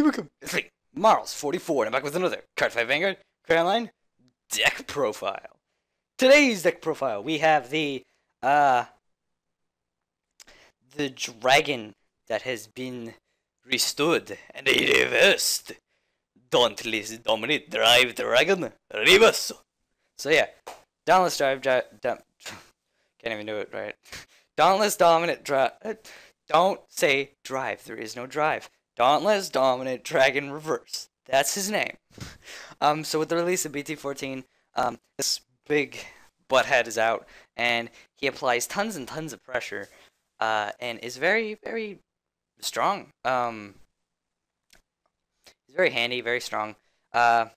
welcome. It's me, Marls44, and I'm back with another Cardfight Vanguard Crownline deck profile. Today's deck profile, we have the dragon that has been restored and reversed. Dauntless Dragon Reverse. So yeah, Dauntless can't even do it right. Dauntless Dominant Don't say drive. There is no drive. Dauntless Dominant Dragon Reverse. That's his name. So with the release of BT14, this big butthead is out, and he applies tons and tons of pressure, and is very, very strong. He's very handy, very strong. A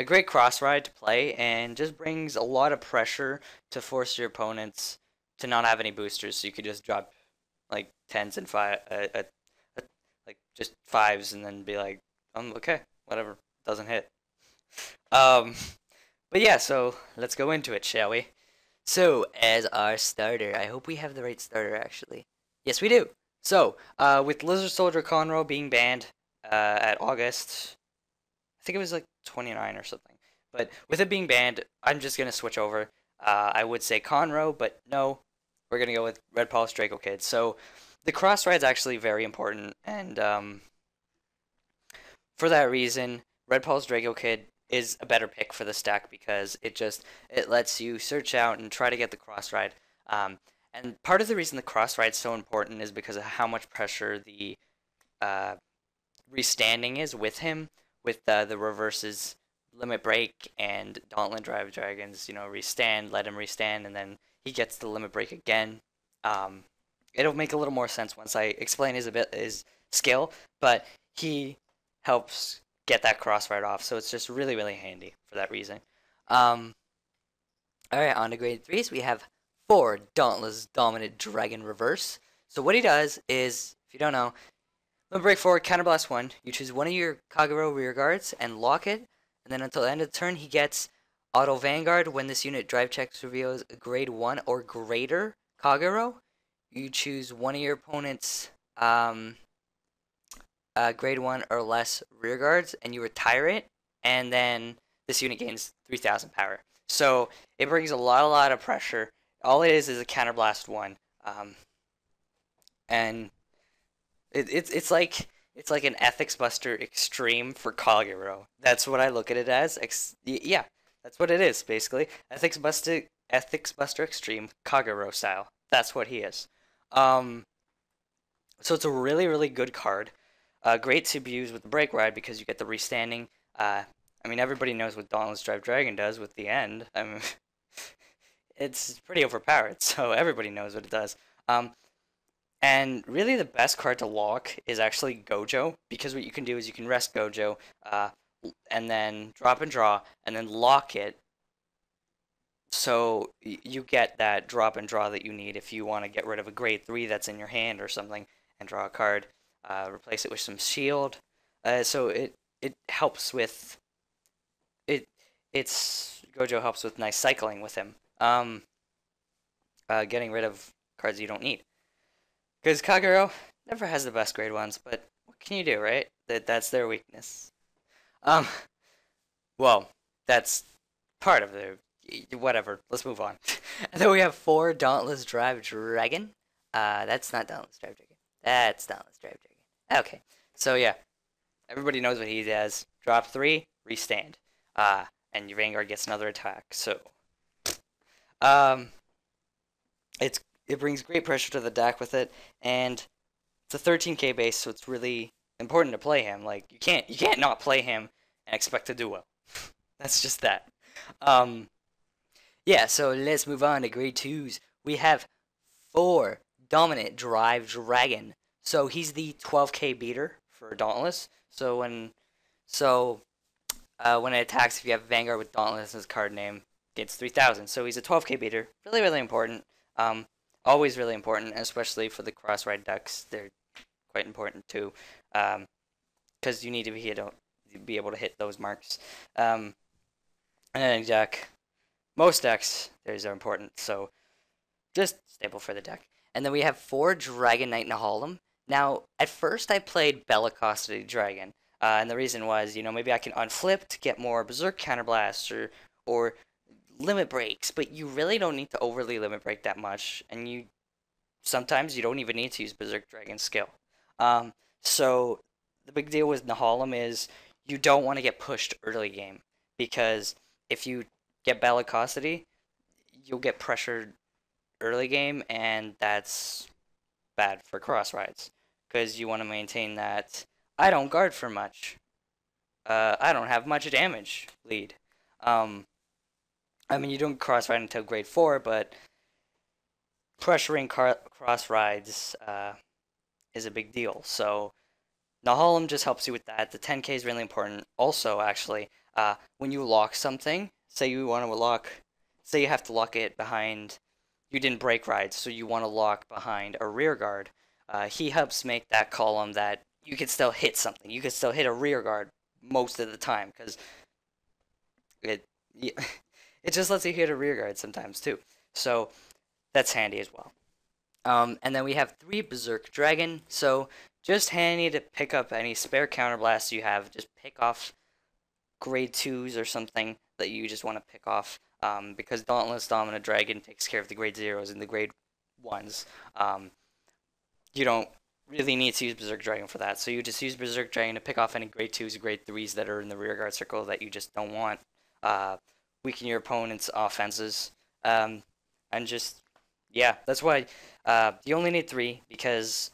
great cross ride to play, and just brings a lot of pressure to force your opponents to not have any boosters, so you could just drop like tens and like just fives, and then be like, okay, whatever, doesn't hit. But yeah, so let's go into it, shall we? So as our starter, I hope we have the right starter actually. Yes, we do. So with Lizard Soldier Conroe being banned at August, I think it was like 29 or something. But with it being banned, I'm just gonna switch over. I would say Conroe, but no, we're gonna go with Red Pulse Dracokid. So the cross ride's actually very important, and for that reason, Red Pulse Dracokid is a better pick for the stack because it lets you search out and try to get the cross ride. And part of the reason the cross ride's so important is because of how much pressure the restanding is with him, with the reverses, limit break, and Dauntless Drive Dragons. You know, restand, let him restand, and then he gets the limit break again. It'll make a little more sense once I explain his skill, but he helps get that cross right off, so it's just really, really handy for that reason. Alright, on to grade 3s, we have 4 Dauntless Dominant Dragon Reverse. So what he does is, if you don't know, limit break forward, counterblast 1, you choose one of your Kagero rear guards and lock it, and then until the end of the turn he gets Auto Vanguard. When this unit drive checks reveals a grade 1 or greater Kagero, you choose one of your opponent's grade 1 or less rear guards, and you retire it, and then this unit gains 3,000 power. So it brings a lot of pressure. All it is a counterblast 1, and it's like an Ethics Buster Extreme for Kagero. That's what I look at it as. Yeah, that's what it is basically. Ethics Buster Extreme Kagero style. That's what he is. So it's a really, really good card. Great to abuse with the break ride because you get the restanding. I mean, everybody knows what Dauntless Drive Dragon does with the end. I mean, it's pretty overpowered, so everybody knows what it does. And really the best card to lock is actually Gojo, because what you can do is you can rest Gojo, and then drop and draw, and then lock it. So you get that drop and draw that you need if you want to get rid of a grade 3 that's in your hand or something, and draw a card. Replace it with some shield. So it helps with Gojo helps with nice cycling with him. Getting rid of cards you don't need. Because Kagero never has the best grade 1s, but what can you do, right? That's their weakness. Well, that's part of their whatever. Let's move on. And then we have 4 Dauntless Drive Dragon. That's not Dauntless Drive Dragon. That's Dauntless Drive Dragon. Okay, so yeah, everybody knows what he does. Drop 3, restand, and your Vanguard gets another attack. So, it brings great pressure to the deck with it, and it's a 13k base, so it's really important to play him. Like you can't not play him and expect to do well. That's just that. Yeah, so let's move on to grade 2s. We have 4 Dominant Drive Dragon. So he's the 12k beater for Dauntless. So when it attacks, if you have Vanguard with Dauntless as card name, gets 3,000. So he's a 12k beater. Really, really important. Always really important, especially for the cross ride decks. They're quite important too, because you need to be able to hit those marks. And then most decks, those are important. So just stable for the deck. And then we have 4 Dragon Knight Nehalem. Now, at first I played Bellicosity Dragon, And the reason was, maybe I can unflip to get more Berserk Counterblasts or limit breaks, but you really don't need to overly limit break that much, and sometimes you don't even need to use Berserk Dragon skill. So the big deal with Nehalem is you don't want to get pushed early game, because if you get Bellicosity, you'll get pressured early game, and that's bad for cross rides, because you want to maintain that I don't guard for much. I don't have much damage lead. I mean, you don't cross ride until grade 4, but pressuring cross rides is a big deal. So Nehalem just helps you with that. The 10k is really important. Also, actually, when you lock something, say you want to say you have to lock it behind, you didn't break ride, so you want to lock behind a rear guard. He helps make that column that you can still hit something. You can still hit a rear guard most of the time, because it it just lets you hit a rear guard sometimes too. So that's handy as well. And then we have 3 Berserk Dragon, so just handy to pick up any spare counterblasts you have. Just pick off grade 2s or something that you just want to pick off, because Dauntless Dominant Dragon takes care of the grade 0s and the grade 1s. You don't really need to use Berserk Dragon for that, so you just use Berserk Dragon to pick off any grade 2s or grade 3s that are in the rearguard circle that you just don't want. Weaken your opponent's offenses, and just, yeah, that's why you only need 3, because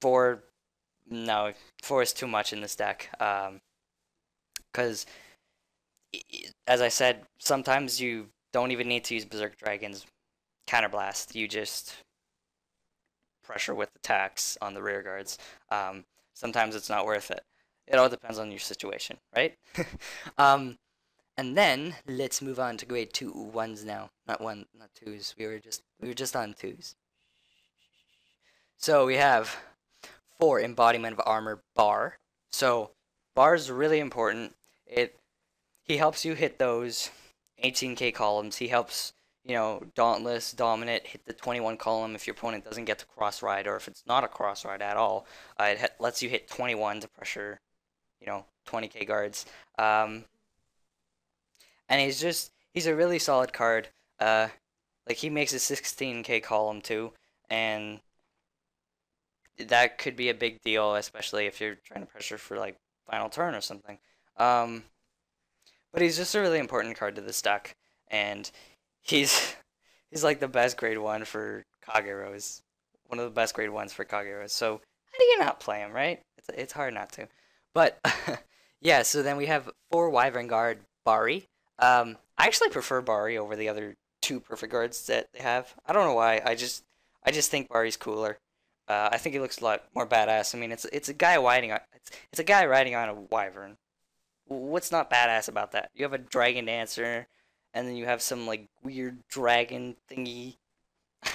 4 is too much in this deck, because as I said, sometimes you don't even need to use Berserk Dragon's Counterblast. You just pressure with attacks on the rear guards. Sometimes it's not worth it. It all depends on your situation, right? And then let's move on to grade 2 ones now. Not 2s. We were just on 2s. So we have 4 Embodiment of Armor Bahr. So Bahr is really important. He helps you hit those 18k columns. He helps, Dauntless, Dominant, hit the 21 column if your opponent doesn't get to cross ride, or if it's not a cross ride at all. It lets you hit 21 to pressure, 20k guards. And he's a really solid card. Like, he makes a 16k column too, and that could be a big deal, especially if you're trying to pressure for like final turn or something. But he's just a really important card to this deck, and he's like the best grade 1 for Kageros. One of the best grade 1s for Kageros. So how do you not play him, right? It's hard not to. But yeah, so then we have 4 Wyvern Guard Barri. I actually prefer Barri over the other 2 perfect guards that they have. I don't know why. I just think Barri's cooler. I think he looks a lot more badass. I mean, it's a guy riding on it's a guy riding on a wyvern. What's not badass about that? You have a dragon dancer, and then you have some like weird dragon thingy.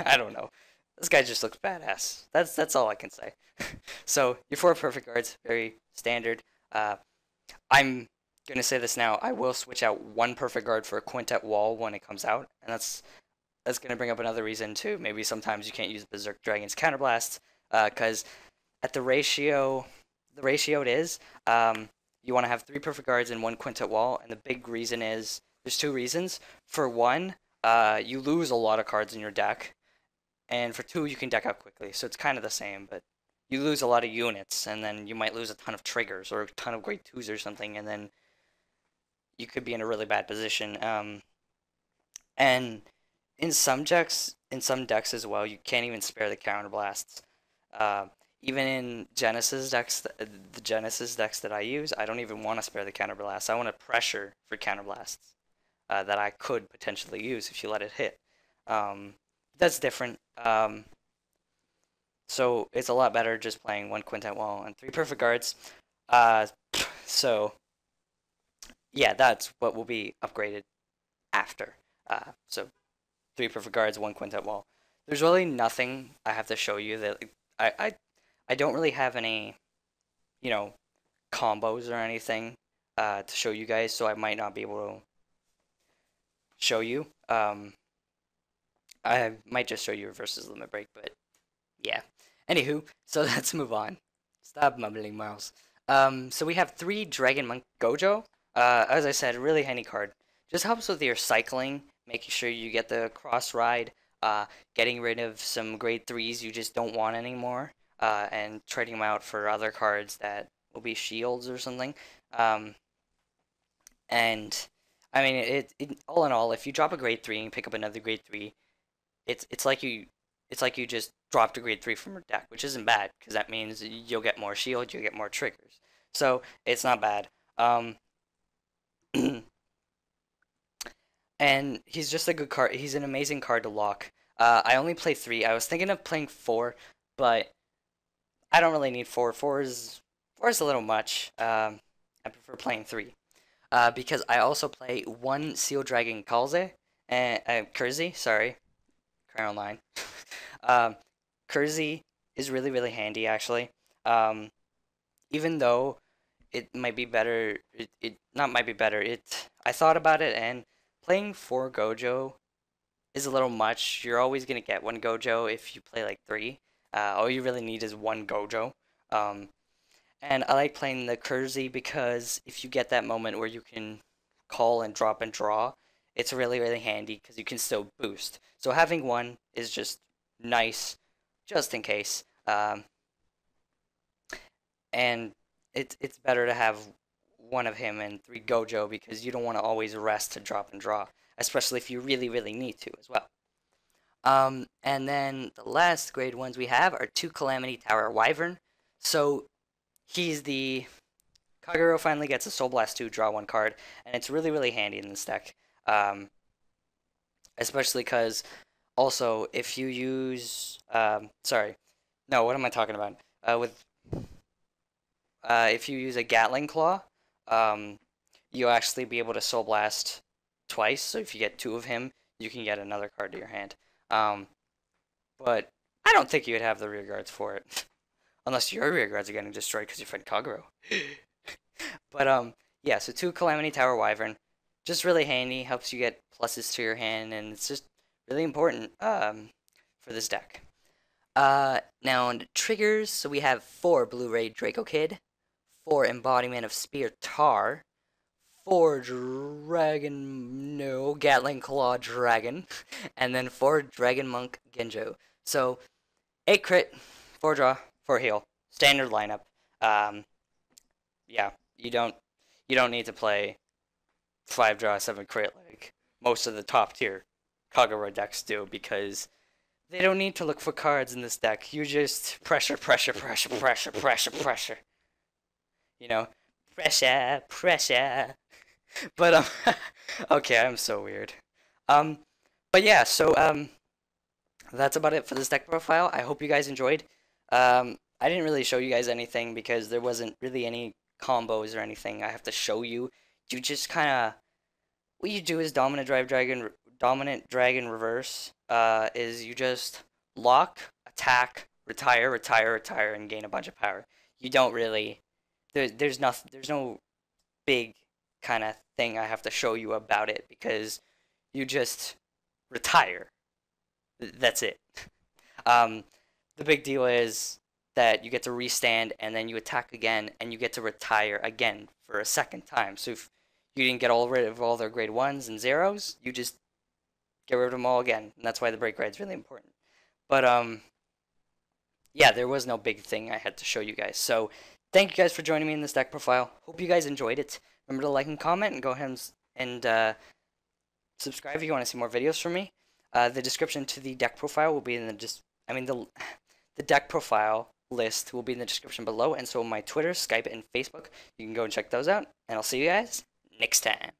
I don't know. This guy just looks badass. That's all I can say. So your 4 perfect guards, very standard. I'm gonna say this now. I will switch out 1 perfect guard for a quintet wall when it comes out, and that's gonna bring up another reason too. Maybe sometimes you can't use Berserk Dragon's Counterblast, because at the ratio it is, you want to have 3 perfect guards and 1 quintet wall, and the big reason is there's 2 reasons. For 1, you lose a lot of cards in your deck, and for 2, you can deck out quickly. So it's kind of the same, but you lose a lot of units, and then you might lose a ton of triggers or a ton of grade 2s or something, and then you could be in a really bad position. And in some decks as well, you can't even spare the counterblasts. Even in Genesis decks, the Genesis decks that I use, I don't even want to spare the counterblasts. I want to pressure for counterblasts that I could potentially use if you let it hit. That's different. So it's a lot better just playing 1 quintet wall and 3 perfect guards. So yeah, that's what will be upgraded after. So 3 perfect guards, 1 quintet wall. There's really nothing I have to show you that I don't really have any, combos or anything to show you guys, so I might not be able to show you. I might just show you versus limit break, but yeah. Anywho, so let's move on. Stop mumbling, Miles. So we have 3 Dragon Monk Gojo. As I said, really handy card. Just helps with your cycling, making sure you get the cross ride, getting rid of some grade 3s you just don't want anymore, and trading them out for other cards that will be shields or something. Um, and I mean, all in all, if you drop a grade 3 and pick up another grade 3, it's like you just dropped a grade 3 from your deck, which isn't bad because that means you'll get more shield, you'll get more triggers. So it's not bad. Um, and he's just a good card. He's an amazing card to lock. I only play 3. I was thinking of playing 4, but I don't really need 4. 4 is a little much. I prefer playing 3. Because I also play 1 Seal Dragon Kalze and Kersey, sorry, Crown Online. um, Kersey is really handy actually. Um, Even though it might be better, it not might be better. I thought about it, and playing 4 Gojo is a little much. You're always gonna get 1 Gojo if you play like 3. All you really need is 1 Gojo. Um, and I like playing the Kersey because if you get that moment where you can call and drop and draw, it's really handy because you can still boost. So having 1 is just nice, just in case. And it's better to have 1 of him and 3 Gojo because you don't want to always rest to drop and draw, especially if you really need to as well. And then the last grade ones we have are 2 Calamity Tahr Wyvern. So he's the Kagero finally gets a Soul Blast 2, draw 1 card, and it's really handy in this deck. Especially because also if you use sorry, no, what am I talking about? With if you use a Gattling Claw, you'll actually be able to Soul Blast twice. So if you get 2 of him, you can get another card to your hand. But I don't think you'd have the rear guards for it, unless your rear guards are getting destroyed because you fight Kagero. But yeah. So 2 Calamity Tahr Wyvern, just really handy. Helps you get pluses to your hand, and it's just really important for this deck. Now on the triggers, so we have 4 Blue Ray Dracokid, 4 Embodiment of Spear Tahr, 4 Gatling Claw Dragon, and then 4 Dragon Monk Genjo. So 8 crit, 4 draw, 4 heal, standard lineup. Yeah, you don't need to play 5 draw 7 crit like most of the top tier Kagero decks do because they don't need to look for cards in this deck. You just pressure. You know, pressure. But okay, I'm so weird. But yeah, so that's about it for this deck profile. I hope you guys enjoyed. I didn't really show you guys anything because there wasn't really any combos or anything I have to show you. You just kind of what you do is Dominant Dragon Reverse. Is you just lock, attack, retire, and gain a bunch of power. You don't really there's no big kind of thing I have to show you about it because you just retire. That's it. The big deal is that you get to restand and then you attack again and you get to retire again for a second time. So if you didn't get rid of all their grade 1s and 0s, you just get rid of them all again. And that's why the break ride is really important. But yeah, there was no big thing I had to show you guys. So thank you guys for joining me in this deck profile. Hope you guys enjoyed it. Remember to like and comment and go ahead and subscribe if you want to see more videos from me. The description to the deck profile will be in the deck profile list will be in the description below, and so my Twitter, Skype, and Facebook. You can go and check those out, and I'll see you guys next time.